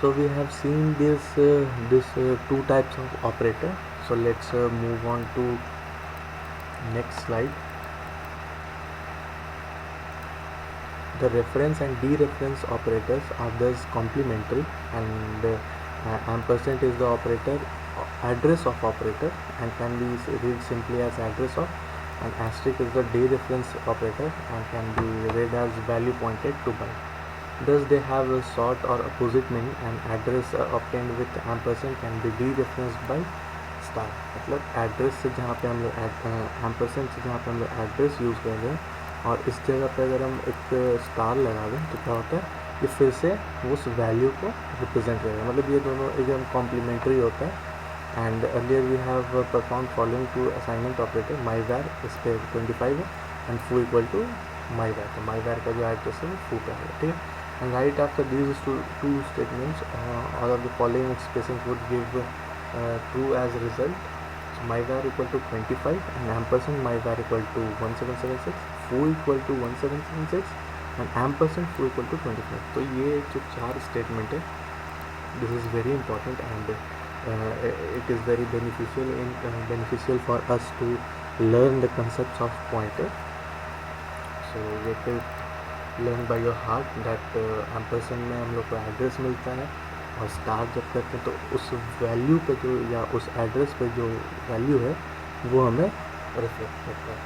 So we have seen this two types of operator. So let's move on to next slide. The reference and dereference operators are thus complementary, and ampersand is the operator address of operator and can be read simply as address of, and asterisk is the dereference operator and can be read as value pointed to by. Thus they have a sort or opposite meaning, and address obtained with ampersand can be dereferenced by star. मतलब address से जहाँ पे हम लोग ampersand से जहाँ पे हम लोग एड्रेस यूज़ कर रहे हैं और इस जगह पे अगर हम एक स्टार लगा दें तो क्या होता है, ये फिर से उस वैल्यू को रिप्रेजेंट करेगा. मतलब ये दोनों एकदम कॉम्प्लीमेंट्री होता है. And earlier we have perform following to assignment operator. My var इस पर 25 है एंड फू इक्वल टू माई वैर. तो माई वैर का जो एड्रेस है वो फू का है. ठीक है. And right after these two statements all of the following expressions would give true as a result. So my var equal to 25 and ampersand my var equal to 1776, foo equal to 1776 and ampersand foo equal to 25. तो ये जो चार statement है, this is very important and it is very beneficial for us to learn the concepts of pointer. So you can learn by your heart that ampersand में हम लोग को address मिलता है और स्टार जब करते हैं तो उस वैल्यू पे जो या उस एड्रेस पे जो वैल्यू है वो हमें रिफ्लेक्ट करता है.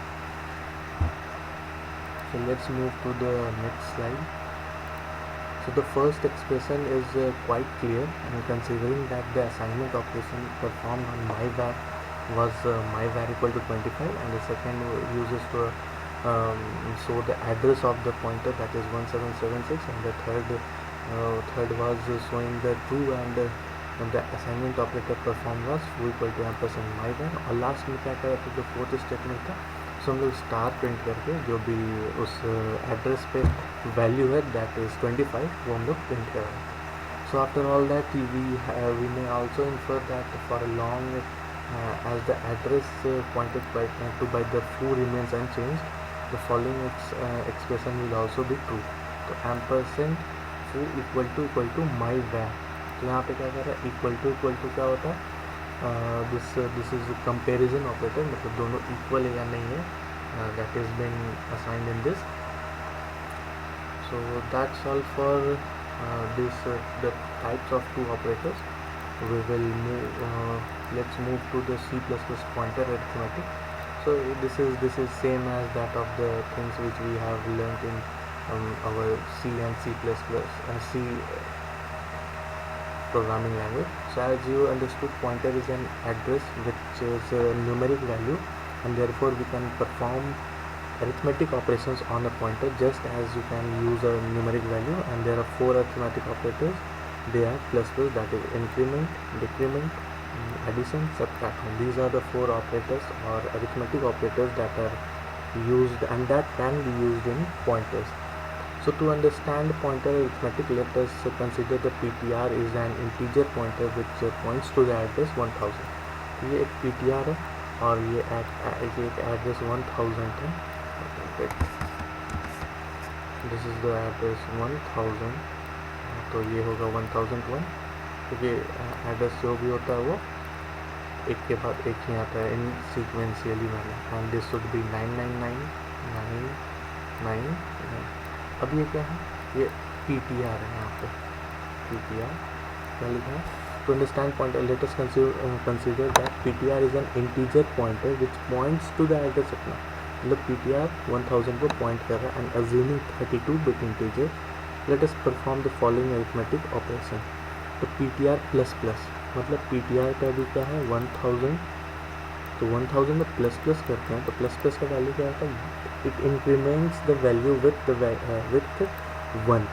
So let's move to the next slide. So the first expression is quite clear and considering that the assignment operation performed on my var was my var equal to 25, and the second uses to show the address of the pointer, that is 1776, and the third was showing the true and the assignment operator performed was foo equal to ampersand my var. और last में क्या करा था, जो fourth statement था, सो हम लोग star print करके जो भी उस एड्रेस पे वैल्यू है दैट इज़ 25 वो हम लोग प्रिंट कर रहे हैं. So after all that we may also infer that for a long as the address pointed by the foo remains unchanged, the following expression will also be true. तो ampersand foo equal to my var. तो यहाँ पे क्या कर रहा है, equal to क्या होता है, दिस इज कंपेरिजन ऑपरेटर, मतलब दोनों इक्वल है या नहीं है, that is been assigned in this. So that's all for this the types of two operators. We will move. Let's move to the C++ pointer arithmetic. So this is same as that of the things which we have learned in our C and C++ C programming language. So as you understood, pointer is an address which is a numeric value, and therefore we can perform arithmetic operations on a pointer just as you can use a numeric value. And there are four arithmetic operators. They are plus, that is increment, decrement, addition, subtraction. These are the four operators or arithmetic operators that are used and that can be used in pointers. So to understand pointer arithmetic, let us consider the PTR is an integer pointer which points to the address 1000. ये एक PTR है और ये एक address 1000 है. This is the address 1000. तो ये होगा 1001, क्योंकि एड्रेस जो भी होता है वो एक के बाद एक ही आता है in sequentially manner. And this should be 999999. अब ये क्या है, ये PTR है. यहाँ पे PTR क्या लिखा है, to understand pointer let us consider that PTR is an integer pointer which points to the address अपना. मतलब PTR 1000 को पॉइंट कर रहा है. And assuming 32 bit integer, let us perform the following arithmetic operation. तो PTR प्लस प्लस, मतलब PTR का भी क्या है 1000. तो 1000 में प्लस प्लस करते हैं तो प्लस प्लस का वैल्यू क्या होता है, it increments the value with 1.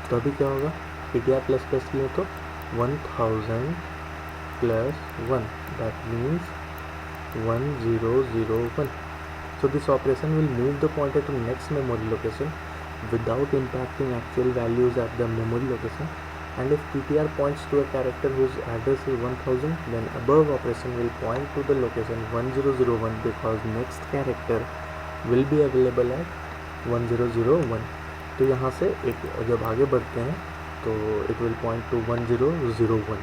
तो अभी क्या होगा, PTR प्लस प्लस लिए तो 1000 plus 1, that means 1001. So this operation will move the pointer to next memory location without impacting actual values at the memory location. And if PTR points to a character whose address is 1000, then above operation will point to the location 1001 because next character will be available at 1001. तो यहाँ से एक जब आगे बढ़ते हैं तो it will point to 1001.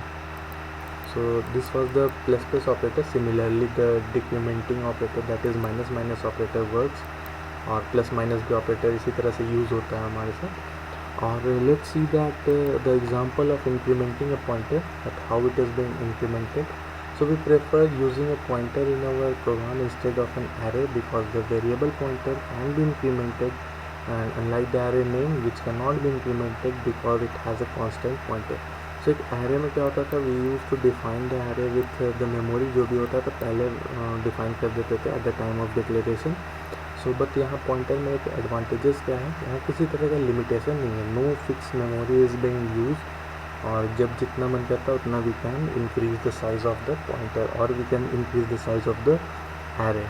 So this was the plus plus operator. Similarly, the decrementing operator, that is minus minus operator works, और प्लस माइनस भी ऑपरेटर इसी तरह से यूज़ होता है हमारे साथ. और let's see that the example of incrementing a pointer, that how it is being incremented. So we prefer using a pointer in our program instead of an array, because the variable pointer can be incremented, and unlike the array name which cannot be incremented because it has a constant pointer. So एक array में क्या होता था, we used to define the array with the memory, जो भी होता था पहले define कर देते थे at the time of declaration. So but यहाँ pointer में एक advantages क्या है, यहाँ किसी तरह का limitation नहीं है, no fixed memory is being used, और जब जितना मन करता है उतना we can increase the size of the pointer, or we can increase the size of the array.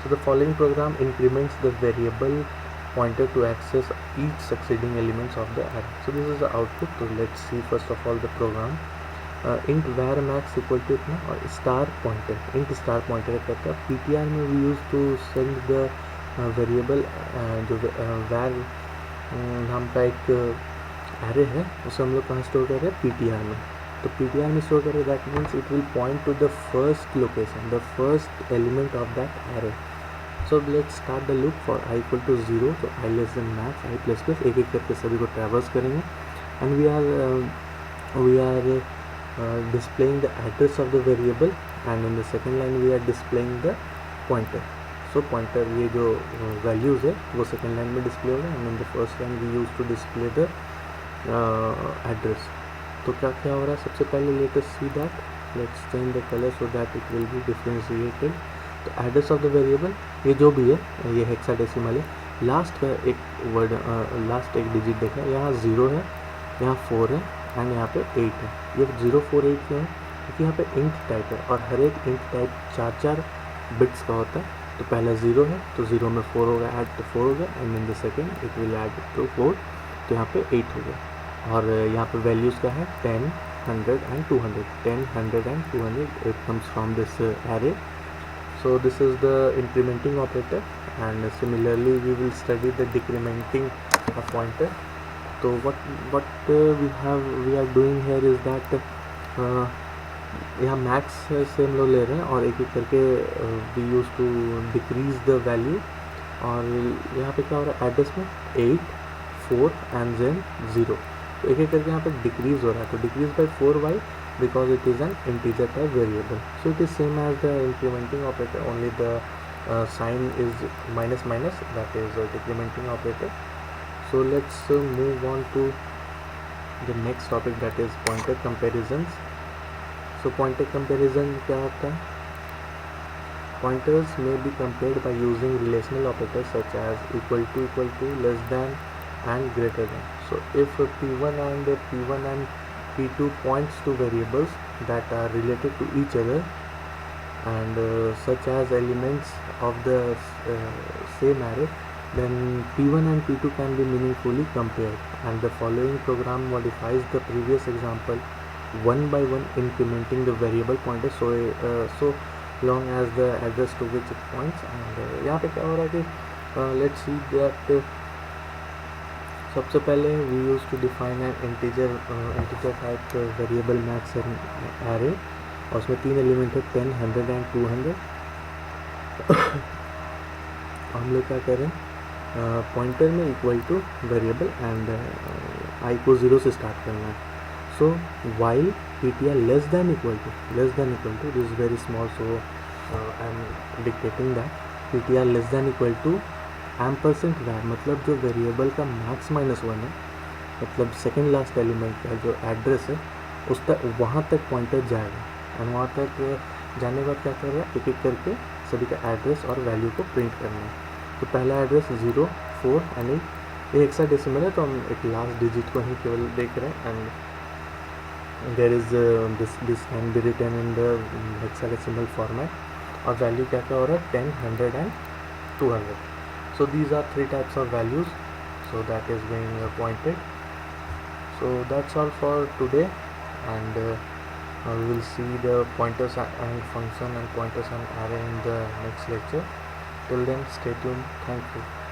So the following program increments the variable pointer to access each succeeding elements of the array. So this is the output. So let's see first of all the program. Int var max equal to इतना, और star pointer, int star pointer कहता है. ptr में we used to send the variable जो var नाम का एक array है, उसे हम लोग कहाँ स्टोर कर रहे हैं, ptr में. तो ptr में स्टोर कर रहे हैं, that means it will point to the first location, the first element of that array. So let's start the loop for i equal to 0. तो i less than max, i plus plus, एक एक करके सभी को traverse करेंगे. And we are displaying the address of the variable, and in the second line we are displaying the pointer. So pointer, ये जो values है वो second line में display होगा, and in the first line we used to display the address. तो क्या क्या हो रहा है, सबसे पहले let us see that. Let's change the color so that it will be differentiated. तो एड्रेस ऑफ द वेरिएबल, ये जो भी है, ये हेक्साडेसिमल है. लास्ट का एक वर्ड, लास्ट एक डिजिट देखा, यहाँ 0 है, यहाँ 4 है, एंड यहाँ पे 8 है. ये 0 4 8 क्यों है, क्योंकि यहाँ पे इंट टाइप है, और हर एक इंट टाइप 4 बिट्स का होता है. तो पहला 0 है, तो 0 में 4 होगा, ऐड तो 4 होगा, and in the second it will add to 4, तो यहाँ पे 8 हो गया. और यहाँ पे वैल्यूज़ क्या है, 10 100 and 200. 10 100 and 200, it comes from this array. So this is the incrementing operator, and similarly we will study the decrementing pointer. So what we are doing here is that यहाँ मैक्स से हम लोग ले रहे हैं, और एक एक करके we used to decrease the value. और यहाँ पे क्या हो रहा है, एड्रेस में 8 4 and then 0, तो एक एक करके यहाँ पे डिक्रीज हो रहा है. तो decrease by 4 why, because it is an integer type variable. So it is same as the incrementing operator, only the sign is minus minus, that is a decrementing operator. So let's move on to the next topic, that is pointer comparisons. So pointer comparison क्या होता है, pointers may be compared by using relational operators such as equal to, less than and greater than. So if p1 and p2 points to variables that are related to each other, and such as elements of the same array, then p1 and p2 can be meaningfully compared, and the following program modifies the previous example one by one, incrementing the variable pointer so long as the address to which it points. And यहाँ पे क्या हो रहा है कि let's see that सबसे पहले we used to define an integer type variable max array, और उसमें 3 एलिमेंट है, 10 100 and 200. हम लोग क्या करें, पॉइंटर में equal to variable, and i को 0 से स्टार्ट करना है. So while ptr less than equal to, this is very small, so I am dictating that. ptr less than equal to ampersand var, मतलब जो वेरिएबल का max -1 है, मतलब second last element का जो एड्रेस है उस तक, वहाँ तक पॉइंटर जाएगा. एंड वहाँ तक जाने के बाद क्या कर रहा है, एक एक करके सभी का एड्रेस और वैल्यू को प्रिंट करना है. तो पहला एड्रेस 0 4 एंड 8, ये हेक्साडेसिमल है, तो हम एक लास्ट डिजिट को ही केवल देख रहे हैं. And there is this can be written in the hexadecimal format, और वैल्यू क्या क्या हो रहा है, 10 100 and 200. So these are 3 types of values, so that is being pointed. So that's all for today, and we will see the pointers and function and pointers and array in the next lecture. Till then, stay tuned. Thank you.